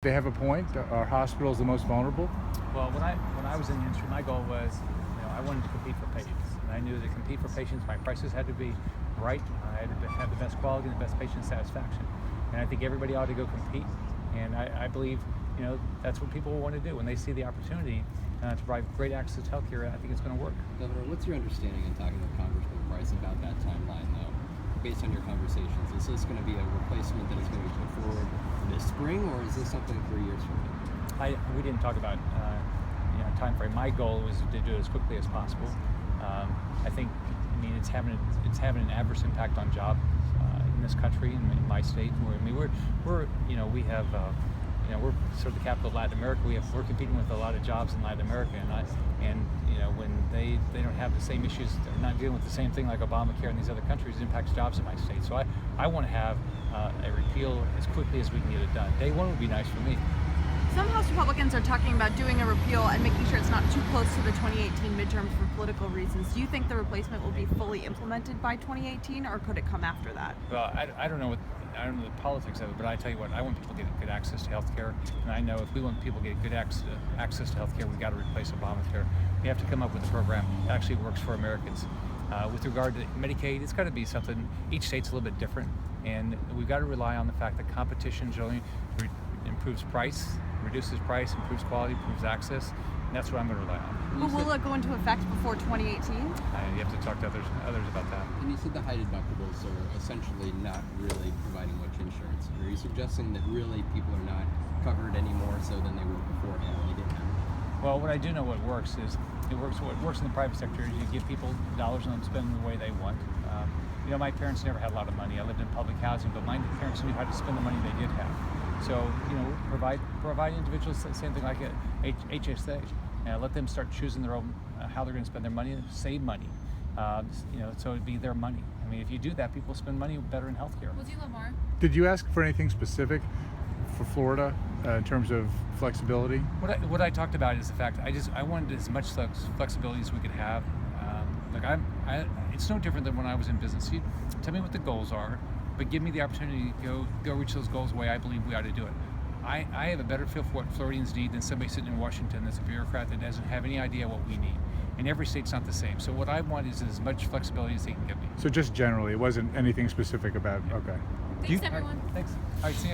They have a point. Are hospitals the most vulnerable? Well, when I was in the industry, my goal was, I wanted to compete for patients, and I knew to compete for patients, my prices had to be right. I had to have the best quality and the best patient satisfaction, and I think everybody ought to go compete. And I believe, that's what people want to do when they see the opportunity to provide great access to healthcare. I think it's going to work. Governor, what's your understanding in talking with Congressman Price about that timeline, though? Based on your conversations, is this going to be a replacement that is going to be put forward this spring, or is this something 3 years from now? We didn't talk about time frame. My goal was to do it as quickly as possible. I think, it's having an adverse impact on jobs in this country, in my state. We're sort of the capital of Latin America. We're competing with a lot of jobs in Latin America, and when they don't have the same issues, they're not dealing with the same thing like Obamacare in these other countries. It impacts jobs in my state. So I want to have a repeal as quickly as we can get it done. Day one would be nice for me. Some House Republicans are talking about doing a repeal and making sure it's not too close to the 2018 midterms for political reasons. Do you think the replacement will be fully implemented by 2018, or could it come after that? Well, I don't know the politics of it, but I tell you what, I want people to get good access to health care, and I know if we want people to get good access to health care, we've got to replace Obamacare. We have to come up with a program that actually works for Americans. With regard to Medicaid, it's got to be something, each state's a little bit different, and we've got to rely on the fact that competition generally improves price, reduces price, improves quality, improves access, and that's what I'm going to rely on. But will it go into effect before 2018? You have to talk to others about that. And you said the high deductibles are essentially not really providing much insurance. Are you suggesting that really people are not covered any more so than they were beforehand when they didn't have it? Well, what I do know what works is, what works in the private sector is you give people dollars and let them spend them the way they want. My parents never had a lot of money. I lived in public housing, but my parents knew how to spend the money they did have. So, provide individuals the same thing like a HSA. Let them start choosing their own, how they're going to spend their money, save money. So it'd be their money. If you do that, people spend money better in healthcare. Will you Lamar? Did you ask for anything specific for Florida in terms of flexibility? What I talked about is the fact I wanted as much flexibility as we could have. It's no different than when I was in business. You tell me what the goals are, but give me the opportunity to go reach those goals the way I believe we ought to do it. I have a better feel for what Floridians need than somebody sitting in Washington that's a bureaucrat that doesn't have any idea what we need. And every state's not the same. So what I want is as much flexibility as they can give me. So just generally, it wasn't anything specific about, okay. Thanks, everyone. Thanks. All right, see you.